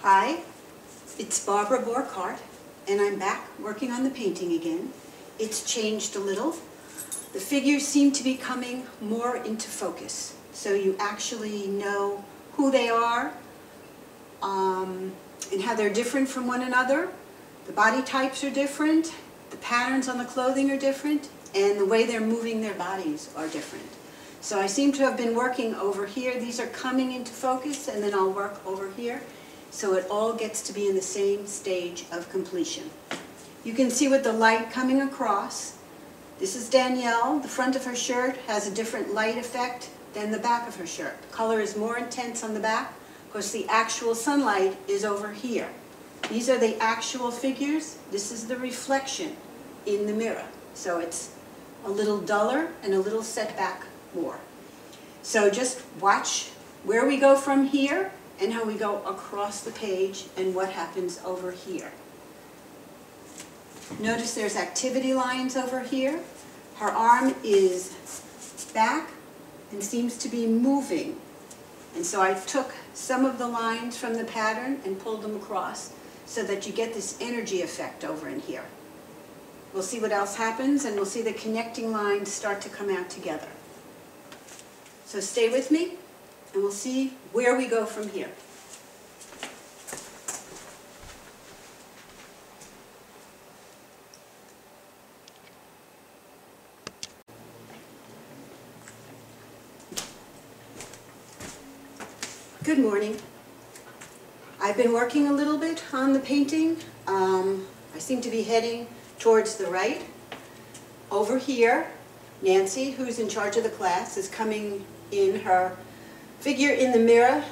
Hi, it's Barbara Borck-Hart, and I'm back working on the painting again. It's changed a little. The figures seem to be coming more into focus, so you actually know who they are and how they're different from one another. The body types are different, the patterns on the clothing are different, and the way they're moving their bodies are different. So I seem to have been working over here. These are coming into focus, and then I'll work over here. So it all gets to be in the same stage of completion. You can see with the light coming across, this is Danielle. The front of her shirt has a different light effect than the back of her shirt. The color is more intense on the back because the actual sunlight is over here. These are the actual figures. This is the reflection in the mirror. So it's a little duller and a little set back more. So just watch where we go from here and how we go across the page and what happens over here. Notice there's activity lines over here. Her arm is back and seems to be moving. And so I took some of the lines from the pattern and pulled them across so that you get this energy effect over in here. We'll see what else happens, and we'll see the connecting lines start to come out together. So stay with me, and we'll see where we go from here. Good morning. I've been working a little bit on the painting. I seem to be heading towards the right. Over here, Nancy, who's in charge of the class, is coming in. Her figure in the mirror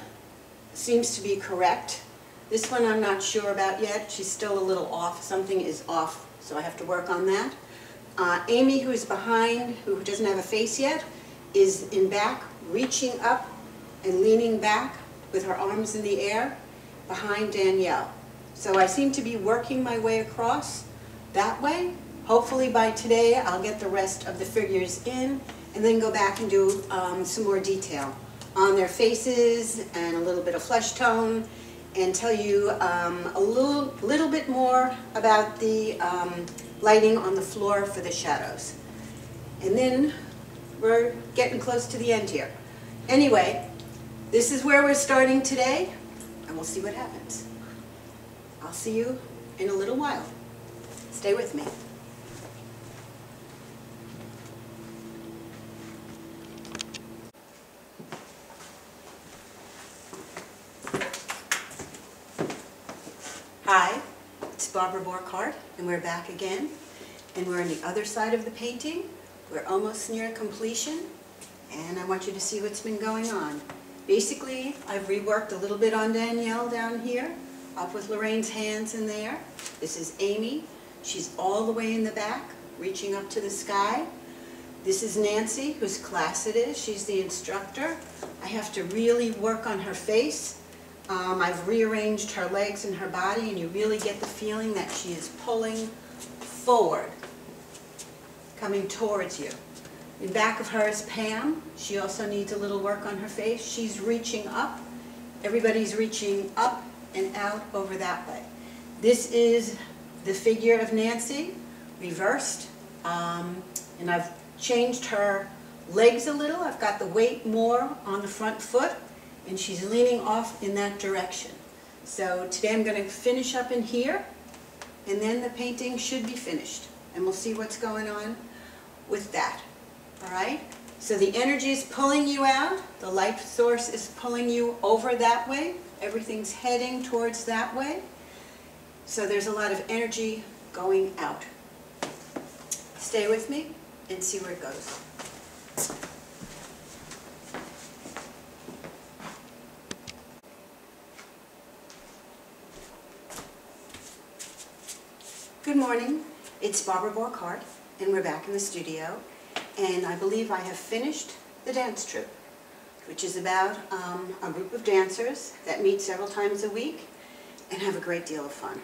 seems to be correct. This one I'm not sure about yet. She's still a little off. Something is off, so I have to work on that. Amy, who is behind, who doesn't have a face yet, is in back, reaching up and leaning back with her arms in the air behind Danielle. So I seem to be working my way across that way. Hopefully by today I'll get the rest of the figures in and then go back and do some more detail on their faces and a little bit of flesh tone and tell you a little bit more about the lighting on the floor for the shadows. And then we're getting close to the end here. Anyway, this is where we're starting today, and we'll see what happens. I'll see you in a little while. Stay with me. Hi, it's Barbara Borck-Hart, and we're back again. And we're on the other side of the painting. We're almost near completion, and I want you to see what's been going on. Basically, I've reworked a little bit on Danielle down here, up with Lorraine's hands in there. This is Amy. She's all the way in the back, reaching up to the sky. This is Nancy, whose class it is. She's the instructor. I have to really work on her face. I've rearranged her legs and her body, and you really get the feeling that she is pulling forward, coming towards you. In back of her is Pam. She also needs a little work on her face. She's reaching up. Everybody's reaching up and out over that way. This is the figure of Nancy, reversed. And I've changed her legs a little. I've got the weight more on the front foot, and she's leaning off in that direction. So today I'm going to finish up in here, and then the painting should be finished. And we'll see what's going on with that. All right, so the energy is pulling you out, the light source is pulling you over that way, everything's heading towards that way, so there's a lot of energy going out. Stay with me and see where it goes. Good morning, it's Barbara Borck-Hart, and we're back in the studio. And I believe I have finished the dance troupe, which is about a group of dancers that meet several times a week and have a great deal of fun.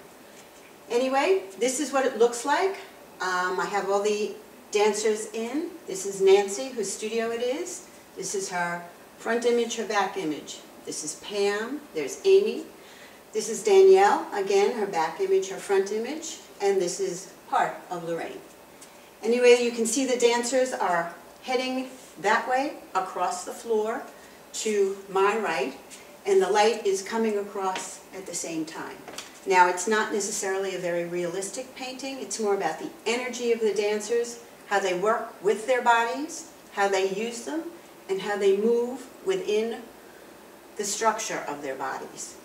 Anyway, this is what it looks like. I have all the dancers in. This is Nancy, whose studio it is. This is her front image, her back image. This is Pam. There's Amy. This is Danielle, again, her back image, her front image, and this is part of Lorraine. Anyway, you can see the dancers are heading that way across the floor to my right, and the light is coming across at the same time. Now, it's not necessarily a very realistic painting. It's more about the energy of the dancers, how they work with their bodies, how they use them, and how they move within the structure of their bodies.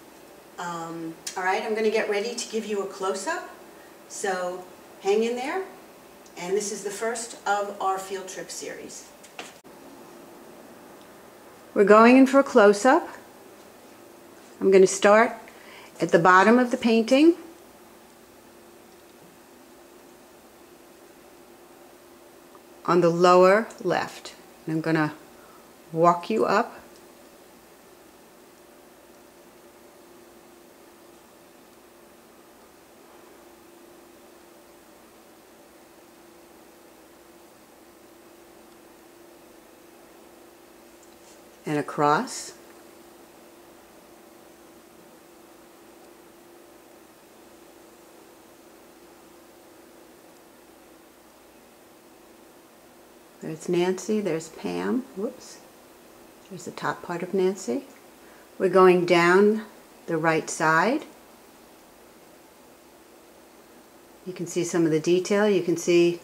All right, I'm going to get ready to give you a close-up, so hang in there, and this is the first of our field trip series. We're going in for a close-up. I'm going to start at the bottom of the painting, on the lower left. And I'm going to walk you up and across. There's Nancy, there's Pam, whoops, there's the top part of Nancy. We're going down the right side. You can see some of the detail, you can see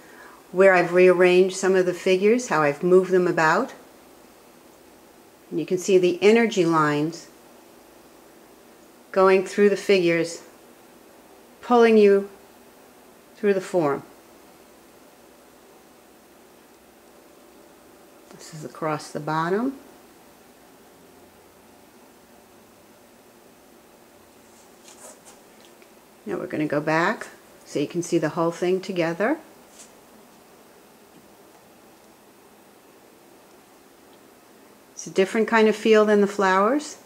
where I've rearranged some of the figures, how I've moved them about. And you can see the energy lines going through the figures, pulling you through the form. This is across the bottom. Now we're going to go back so you can see the whole thing together. It's a different kind of feel than the flowers.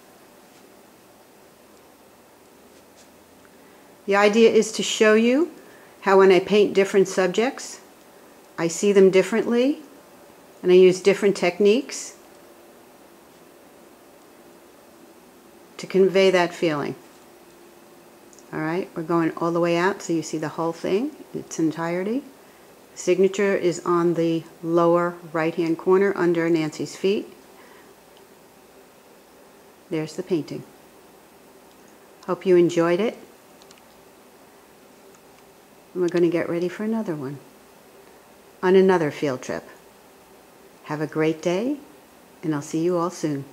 The idea is to show you how when I paint different subjects, I see them differently. And I use different techniques to convey that feeling. Alright, we're going all the way out so you see the whole thing, its entirety. Signature is on the lower right-hand corner under Nancy's feet. There's the painting. Hope you enjoyed it. And we're going to get ready for another one on another field trip. Have a great day, and I'll see you all soon.